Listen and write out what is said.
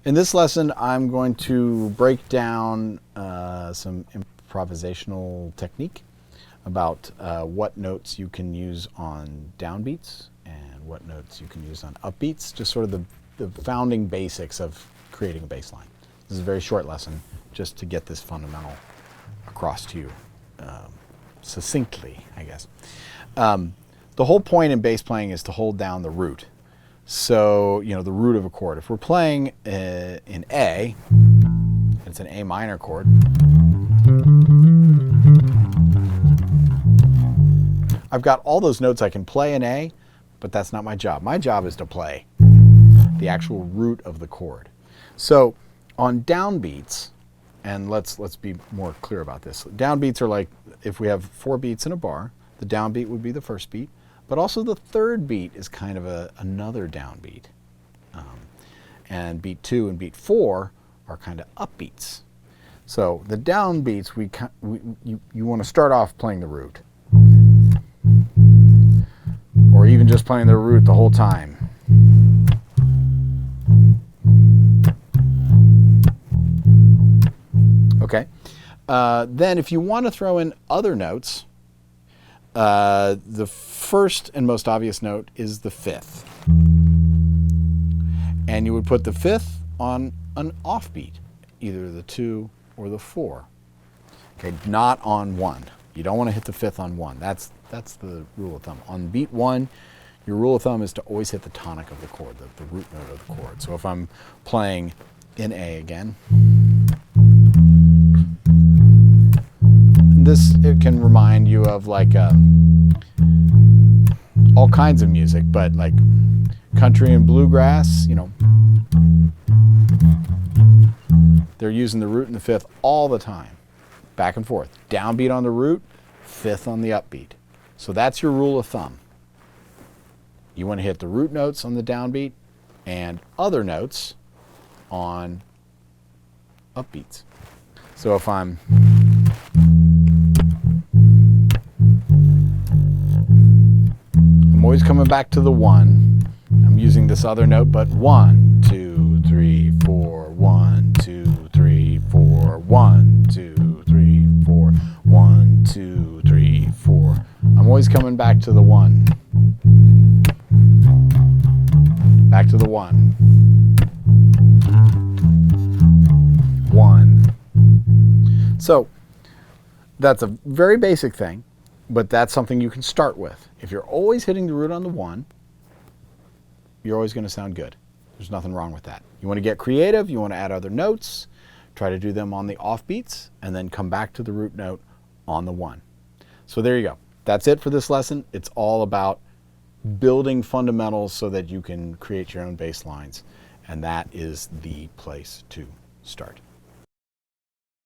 In this lesson, I'm going to break down some improvisational technique about what notes you can use on downbeats and what notes you can use on upbeats, just sort of the founding basics of creating a bass line. This is a very short lesson just to get this fundamental across to you succinctly, I guess. The whole point in bass playing is to hold down the root. So, you know, the root of a chord. If we're playing in A, it's an A minor chord. I've got all those notes I can play in A, but that's not my job. My job is to play the actual root of the chord. So on downbeats, and let's be more clear about this. Downbeats are like, if we have 4 beats in a bar, the downbeat would be the first beat. But also the third beat is kind of another downbeat. And beat 2 and beat 4 are kind of upbeats. So the downbeats, you want to start off playing the root. Or even just playing the root the whole time. Okay. Then if you want to throw in other notes, the first and most obvious note is the 5th. And you would put the 5th on an offbeat, either the 2 or the 4. Okay, not on 1. You don't want to hit the 5th on 1. That's the rule of thumb. On beat 1, your rule of thumb is to always hit the tonic of the chord, the root note of the chord. So if I'm playing in A again, it can remind you of like all kinds of music, but like country and bluegrass, you know, they're using the root and the 5th all the time, back and forth. Downbeat on the root, 5th on the upbeat. So that's your rule of thumb. You want to hit the root notes on the downbeat and other notes on upbeats. So if I'm always coming back to the 1. I'm using this other note, but 1, 2, 3, 4, 1, 2, 3, 4, 1, 2, 3, 4, 1, 2, 3, 4. I'm always coming back to the 1. Back to the 1. 1. So that's a very basic thing, but that's something you can start with. If you're always hitting the root on the 1, you're always going to sound good. There's nothing wrong with that. You want to get creative, you want to add other notes, try to do them on the offbeats, and then come back to the root note on the 1. So there you go. That's it for this lesson. It's all about building fundamentals so that you can create your own bass lines, and that is the place to start.